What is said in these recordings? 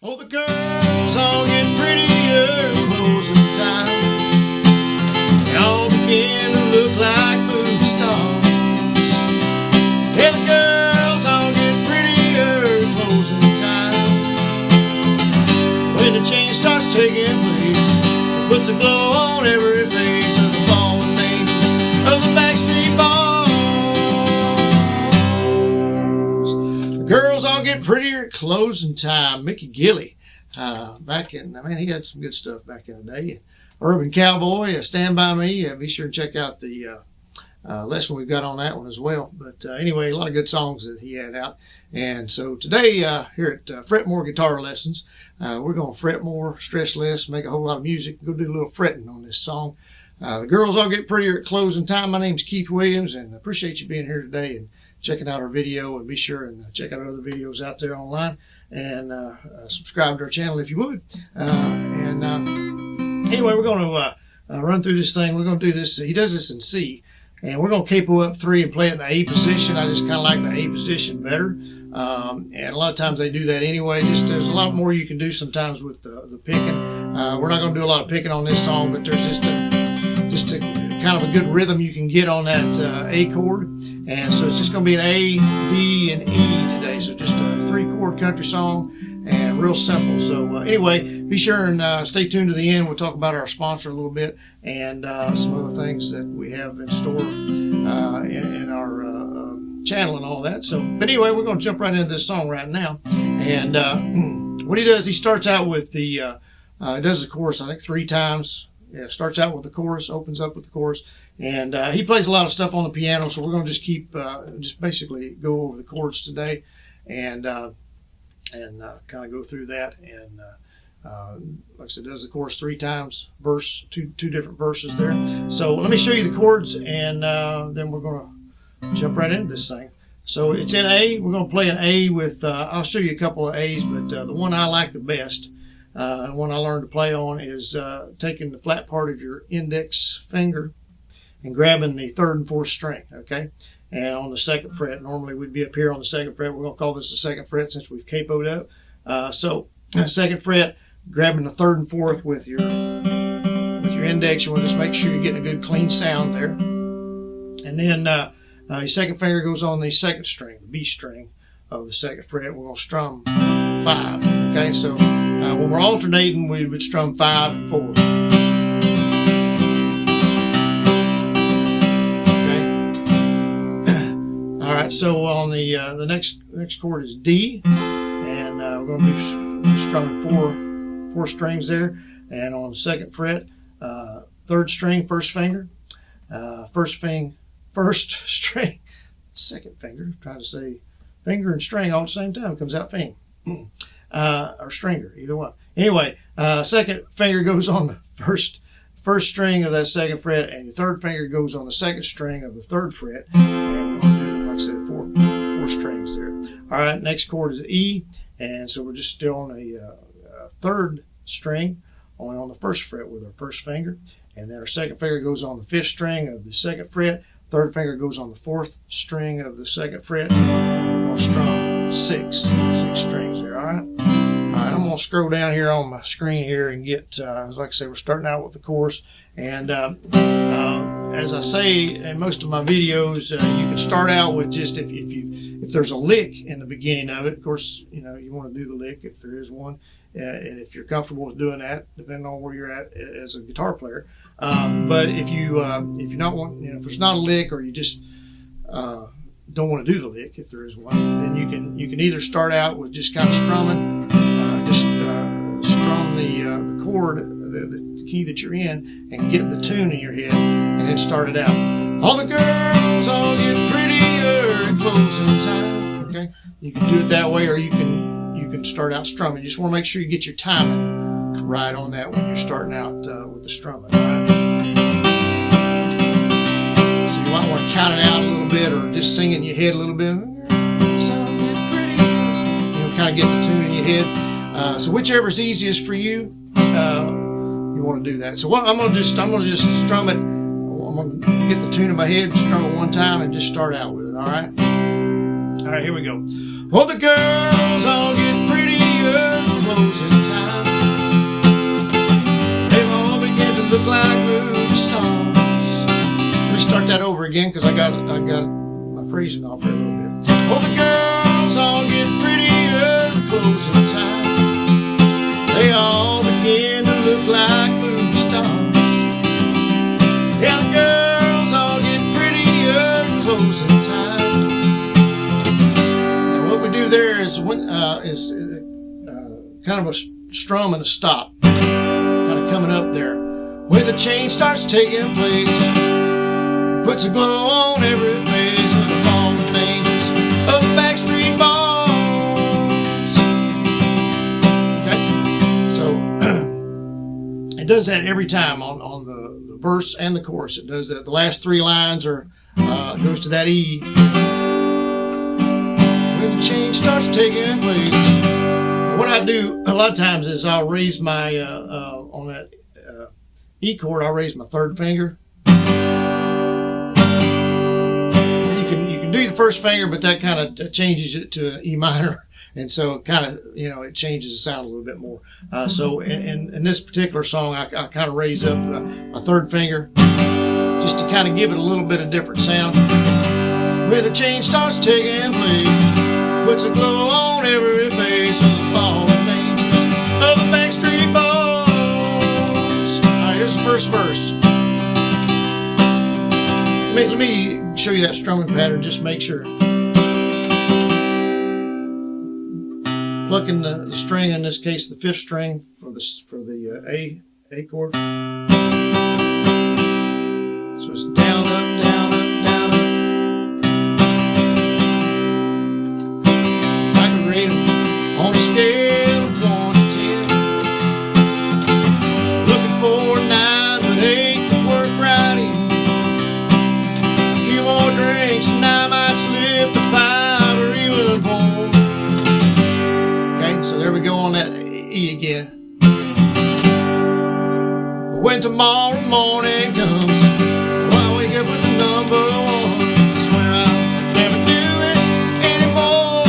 Oh, the girls all get prettier closing time. They all begin to look like movie stars. Yeah, the girls all get prettier closing time. When the change starts taking place, it puts a glow on every face of the fallen angels of the backstreet bars. The girls all get prettier at closing time. Mickey Gilley, he had some good stuff back in the day. Urban Cowboy, Stand By Me. Be sure to check out the lesson we've got on that one as well. But anyway, a lot of good songs that he had out. And so today here at Fret More Guitar Lessons, we're going to fret more, stress less, make a whole lot of music, go do a little fretting on this song. The girls all get prettier at closing time. My name's Keith Williams, and I appreciate you being here today and checking out our video. And be sure and check out our other videos out there online, and subscribe to our channel if you would. Anyway, we're going to run through this thing. We're going to do this. He does this in C, and we're going to capo up 3 and play it in the A position. I just kind of like the A position better, and a lot of times they do that anyway. There's a lot more you can do sometimes with the picking. We're not going to do a lot of picking on this song, but there's just a kind of a good rhythm you can get on that A chord. And so it's just going to be an A, D, and E today. So just a 3-chord country song, and real simple. So anyway, be sure and stay tuned to the end. We'll talk about our sponsor a little bit, and some other things that we have in store in our channel and all that. So, but anyway, we're going to jump right into this song right now. And what he does, he starts out with the, does the chorus, I think 3 times. Yeah, starts out with the chorus, opens up with the chorus, and he plays a lot of stuff on the piano. So we're going to just keep, just basically go over the chords today, and kind of go through that. And like I said, does the chorus 3 times, verse, two different verses there. So let me show you the chords, and then we're going to jump right into this thing. So it's in A. We're going to play an A with. I'll show you a couple of A's, but the one I like the best. And one I learned to play on is taking the flat part of your index finger and grabbing the 3rd and 4th string, okay? And on the 2nd fret, normally we'd be up here on the 2nd fret. We're going to call this the 2nd fret since we've capoed up. So 2nd fret, grabbing the 3rd and 4th with your index. You want to just make sure you're getting a good clean sound there. And then your 2nd finger goes on the 2nd string, the B string of the 2nd fret. We're going to strum 5, okay? So when we're alternating, we would strum 5 and 4. Okay. All right. So on the next chord is D, and we're going to be strumming 4 strings there. And on the 2nd fret, 3rd string, 1st finger, 1st string, 2nd finger. I'm trying to say finger and string all at the same time. It comes out fing. Or stringer, either one. Anyway, 2nd finger goes on the first string of that 2nd fret, and your 3rd finger goes on the 2nd string of the 3rd fret. And we'll do, like I said, 4 strings there. All right, next chord is E, and so we're just still on a 3rd string, only on the 1st fret with our 1st finger, and then our 2nd finger goes on the 5th string of the 2nd fret. 3rd finger goes on the 4th string of the 2nd fret. And we're going to strum 6 strings there. All right. I'm going to scroll down here on my screen here and get, like I say, we're starting out with the chorus. And as I say in most of my videos, you can start out with just if there's a lick in the beginning of it. Of course, you want to do the lick if there is one, and if you're comfortable with doing that, depending on where you're at as a guitar player. But if you're not if there's not a lick, or you just don't want to do the lick if there is one, then you can either start out with just kind of strumming. Strum the chord, the key that you're in, and get the tune in your head, and then start it out. All the girls all get prettier at closing time. Okay, you can do it that way, or you can start out strumming. You just want to make sure you get your timing right on that when you're starting out with the strumming. Right? So you might want to count it out a little bit, or just sing it in your head a little bit. Kind of get the tune in your head. So whichever is easiest for you, you want to do that. So what I'm gonna just strum it. I'm gonna get the tune in my head, strum it one time, and just start out with it. All right. All right. Here we go. Oh, the girls all get prettier close again because I got my phrasing off there a little bit. Well, the girls all get prettier closing time. They all begin to look like movie stars. Yeah, the girls all get prettier closing time. And what we do there is kind of a strum and a stop, kind of coming up there. When the change starts taking place, puts a glow on every face of the fallen angels of the Backstreet Boys. Okay, so it does that every time on the verse and the chorus. It does that. The last three lines are goes to that E. When the change starts taking place, what I do a lot of times is I'll raise my on that E chord, I'll raise my third finger. You can do the first finger, but that kind of changes it to E minor, and so kind of it changes the sound a little bit more. So in this particular song, I kind of raise up my third finger just to kind of give it a little bit of different sound. When the change starts taking place, puts a glow on every face of the fallen angels of the Backstreet Boys. All right, here's the first verse. Let me show you that strumming pattern. Just make sure. Plucking the string, in this case the fifth string for the A chord. So it's down, up, down, up, down, up. If I could rate them on a scale of 1 to 10, looking for a 9, but 8 could work right in. A few more drinks and I might slip to 5 or even 4. Okay, so there we go on that E again. But when tomorrow morning comes, with the number 1, I swear I'll never do it anymore.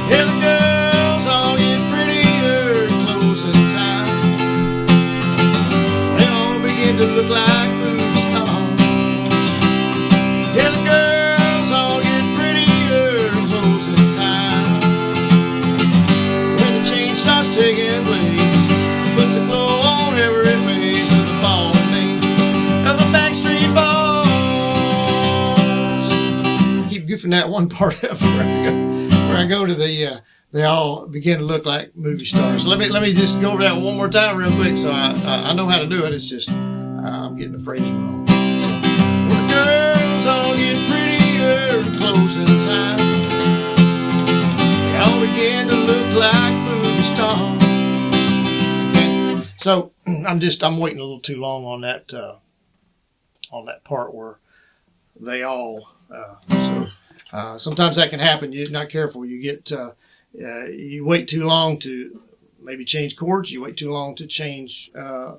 Yeah, the girls all get prettier closing time. They all begin to look like movie stars. Yeah, the girls all get prettier closing time. When the change starts taking place, puts a glow on every face of the fallen angels of the Backstreet Boys. Keep goofing that one part up where I go to the they all begin to look like movie stars. So let me just go over that one more time real quick, so I know how to do it. It's just I'm getting the phrase wrong. So, well, the girls all get prettier closing time. They all begin to look like movie stars. Okay, so I'm waiting a little too long on that part where they all. Sometimes that can happen. You're not careful. You get you wait too long to maybe change chords. You wait too long to change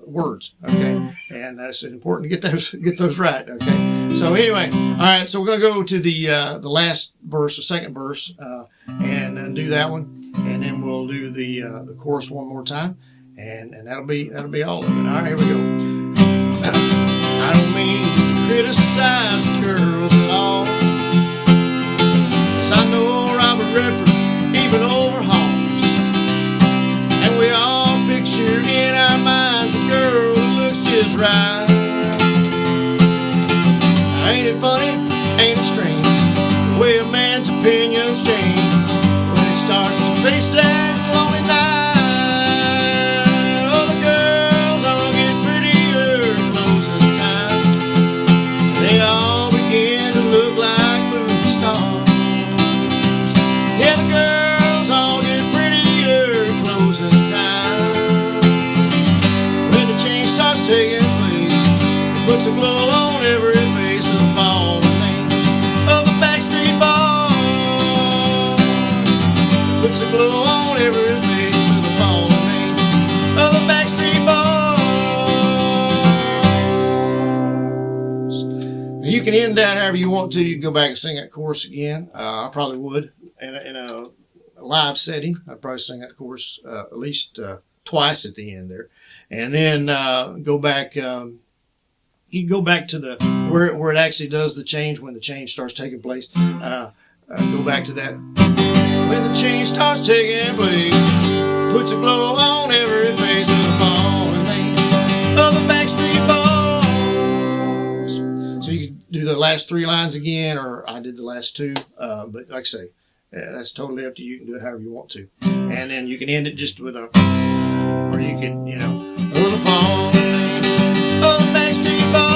words. Okay, and that's important to get those right. Okay. So anyway, all right. So we're gonna go to the last verse, the second verse, and do that one, and then we'll do the chorus one more time, and that'll be all of it. All right, here we go. I don't mean to criticize the girls at all, 'cause I know Robert Redford even overhauls, and we all picture in our minds a girl who looks just right. Ain't it funny? Ain't it strange the way a man's opinions change when it starts to face that lonely night? They all begin to look like movie stars. Yeah, the girls all get prettier closing time. When the change starts taking place, it puts a glow on every face of the fallen angels of the Backstreet Boys. It puts a glow on every face of the fallen angels of the Backstreet Boys. You can end that however you want to. You can go back and sing that chorus again. I probably would in a live setting. I'd probably sing that chorus at least twice at the end there, and then go back you can go back to the where it actually does the change when the change starts taking place. Go back to that. When the change starts taking place, puts a glow on every face of the fallen name of the Backstreet Boys. So you can do the last 3 lines again, or I did the last 2. But like I say, that's totally up to you. You can do it however you want to. And then you can end it just with a, or you can, you know, of the fallen name of the Backstreet Boys.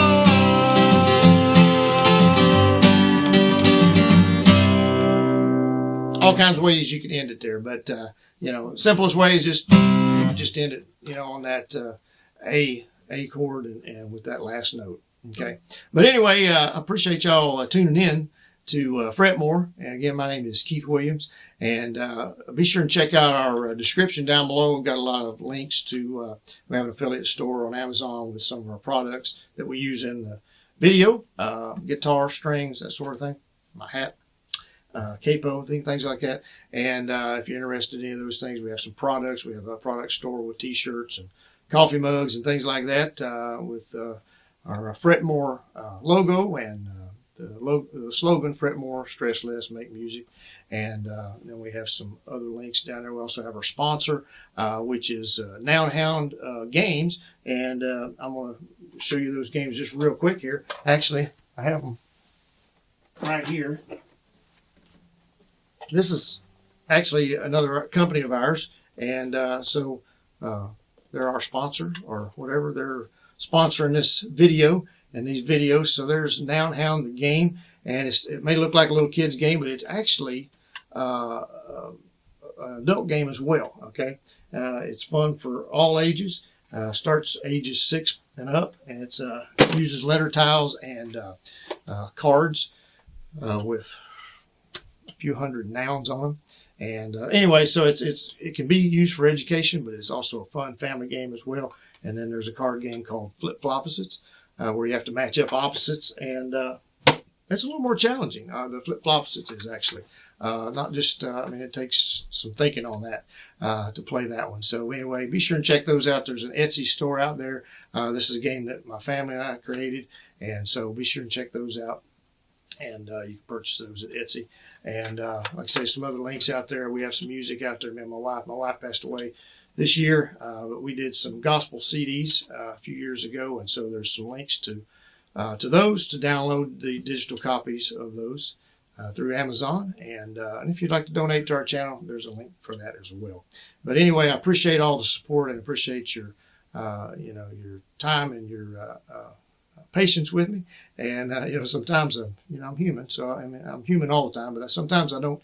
All kinds of ways you can end it there, but you know, simplest way is just end it, you know, on that A chord and with that last note. Okay, but anyway, I appreciate y'all tuning in to Fret More. And again, my name is Keith Williams, and be sure and check out our description down below. We've got a lot of links to we have an affiliate store on Amazon with some of our products that we use in the video, guitar, strings, that sort of thing, my hat, capo, things like that. And if you're interested in any of those things, we have some products. We have a product store with t-shirts and coffee mugs and things like that, with our Fret More logo and the slogan, Fret More, Stress Less, Make Music. And then we have some other links down there. We also have our sponsor, which is Noun Hound Games. And I'm going to show you those games just real quick here. Actually, I have them right here. This is actually another company of ours, and so they're our sponsor, or whatever. They're sponsoring this video and these videos. So there's Noun Hound the game, and it may look like a little kid's game, but it's actually an adult game as well. Okay, it's fun for all ages. Starts ages 6 and up, and it uses letter tiles and cards with a few hundred nouns on them. And anyway, so it can be used for education, but it's also a fun family game as well. And then there's a card game called Flip Flopposites, where you have to match up opposites, and it's a little more challenging. The Flip Flopposites is actually not just, I mean, it takes some thinking on that to play that one. So anyway, be sure and check those out. There's an Etsy store out there. This is a game that my family and I created, and so be sure and check those out. And you can purchase those at Etsy. And like I say, some other links out there. We have some music out there. Man, my wife passed away this year, but we did some gospel CDs a few years ago, and so there's some links to those to download the digital copies of those through Amazon. And if you'd like to donate to our channel, there's a link for that as well. But anyway, I appreciate all the support and appreciate your your time and your patience with me. And sometimes I'm human, so I mean, I'm human all the time, but sometimes I don't.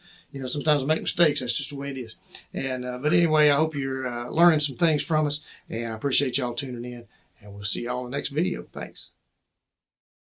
Sometimes I make mistakes. That's just the way it is. And but anyway, I hope you're learning some things from us, and I appreciate y'all tuning in, and we'll see y'all in the next video. Thanks.